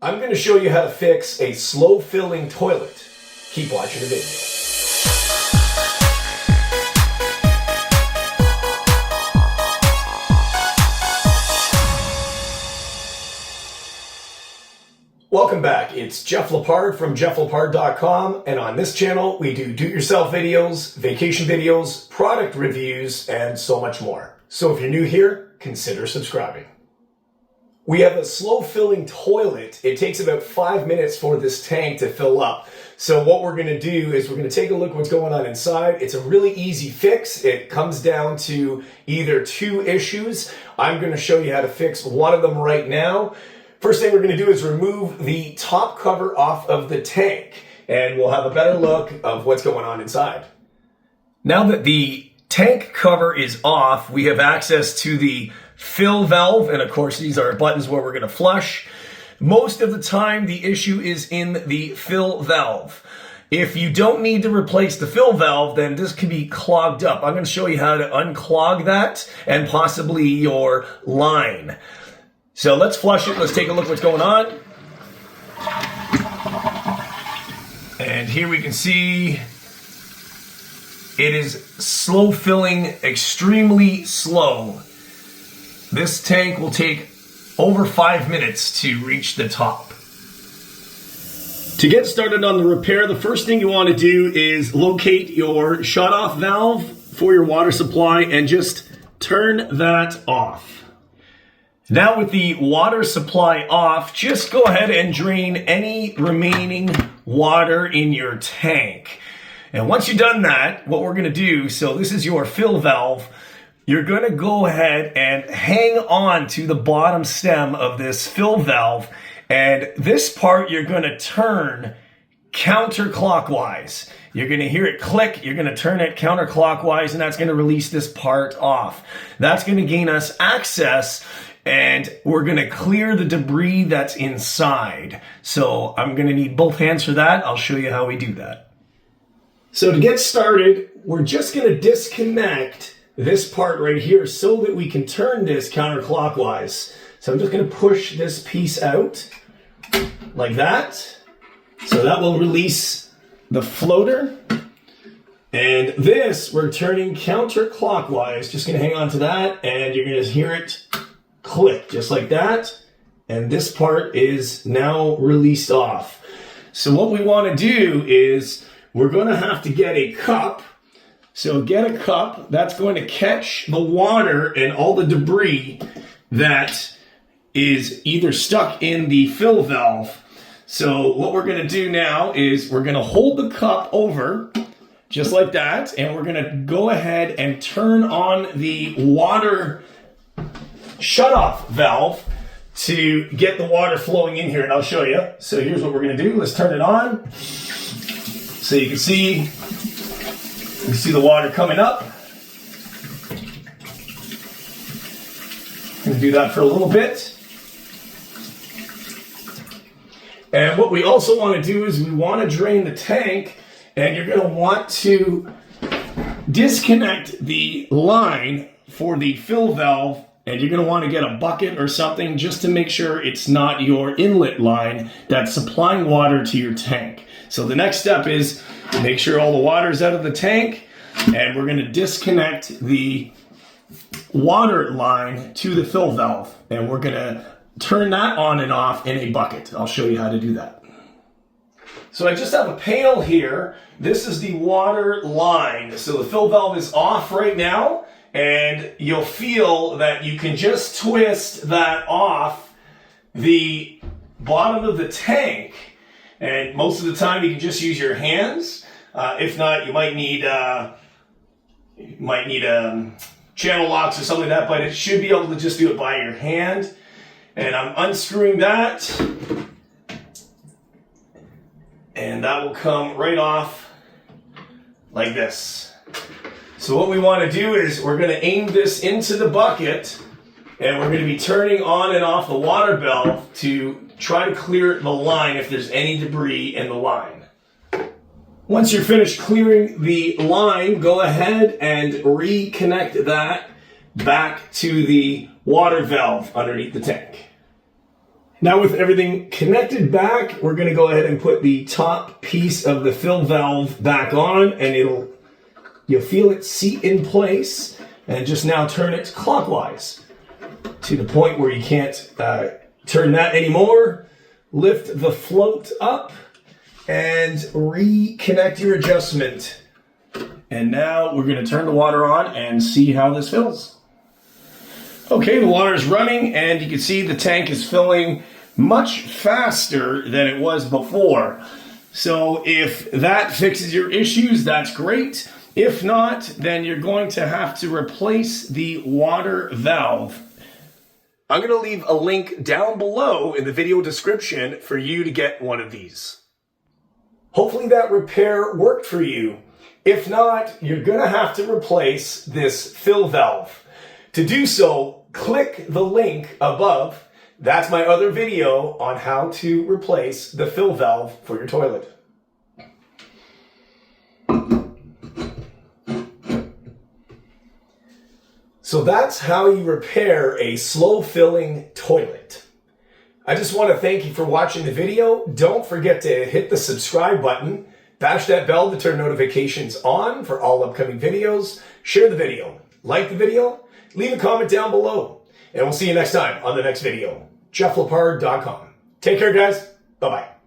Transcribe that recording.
I'm going to show you how to fix a slow filling toilet. Keep watching the video. Welcome back. It's Jeff Lepard from jefflepard.com, and on this channel we do-it-yourself videos, vacation videos, product reviews, and so much more. So if you're new here, consider subscribing. We have a slow filling toilet. It takes about 5 minutes for this tank to fill up. So what we're gonna do is we're gonna take a look what's going on inside. It's a really easy fix. It comes down to either two issues. I'm gonna show you how to fix one of them right now. First thing we're gonna do is remove the top cover off of the tank, and we'll have a better look of what's going on inside. Now that the tank cover is off, we have access to the fill valve, and of course these are buttons where we're going to flush. Most of the time the issue is in the fill valve. If you don't need to replace the fill valve, then this can be clogged up. I'm going to show you how to unclog that and possibly your line. So let's flush it. Let's take a look what's going on. And here we can see it is slow filling, extremely slow. This tank will take over 5 minutes to reach the top. To get started on the repair, the first thing you want to do is locate your shut-off valve for your water supply and just turn that off. Now with the water supply off, just go ahead and drain any remaining water in your tank. And once you've done that, what we're going to do, so this is your fill valve, you're going to go ahead and hang on to the bottom stem of this fill valve, and this part you're going to turn counterclockwise. You're going to hear it click, you're going to turn it counterclockwise, and that's going to release this part off. That's going to gain us access, and we're going to clear the debris that's inside. So I'm going to need both hands for that. I'll show you how we do that. So to get started, we're just going to disconnect this part right here so that we can turn this counterclockwise. So I'm just going to push this piece out like that. So that will release the floater. And this we're turning counterclockwise. Just going to hang on to that, and you're going to hear it click just like that. And this part is now released off. So what we want to do is we're going to have to get a cup. So get a cup that's going to catch the water and all the debris that is either stuck in the fill valve. So what we're going to do now is we're going to hold the cup over just like that, and we're going to go ahead and turn on the water shutoff valve to get the water flowing in here, and I'll show you. So here's what we're going to do. Let's turn it on. So you can see the water coming up. I'm going to do that for a little bit. And what we also want to do is we want to drain the tank, and you're going to want to disconnect the line for the fill valve, and you're going to want to get a bucket or something just to make sure it's not your inlet line that's supplying water to your tank. So the next step is make sure all the water is out of the tank, and we're going to disconnect the water line to the fill valve, and we're going to turn that on and off in a bucket. I'll show you how to do that. So I just have a pail here. This is the water line. So the fill valve is off right now, and you'll feel that you can just twist that off the bottom of the tank, and most of the time you can just use your hands. If not, you might need channel locks or something like that, but it should be able to just do it by your hand. And I'm unscrewing that, and that will come right off like this. So what we want to do is we're going to aim this into the bucket, and we're going to be turning on and off the water valve to try to clear the line if there's any debris in the line. Once you're finished clearing the line, go ahead and reconnect that back to the water valve underneath the tank. Now with everything connected back, we're going to go ahead and put the top piece of the fill valve back on, and you'll feel it seat in place, and just now turn it clockwise to the point where you can't turn that anymore. Lift the float up and reconnect your adjustment. And now we're going to turn the water on and see how this fills. Okay, the water is running, and you can see the tank is filling much faster than it was before. So if that fixes your issues, that's great. If not, then you're going to have to replace the water valve. I'm going to leave a link down below in the video description for you to get one of these. Hopefully that repair worked for you. If not, you're going to have to replace this fill valve. To do so, click the link above. That's my other video on how to replace the fill valve for your toilet. So that's how you repair a slow filling toilet. I just want to thank you for watching the video. Don't forget to hit the subscribe button, bash that bell to turn notifications on for all upcoming videos, share the video, like the video, leave a comment down below, and we'll see you next time on the next video. JeffLepard.com. Take care, guys. Bye-bye.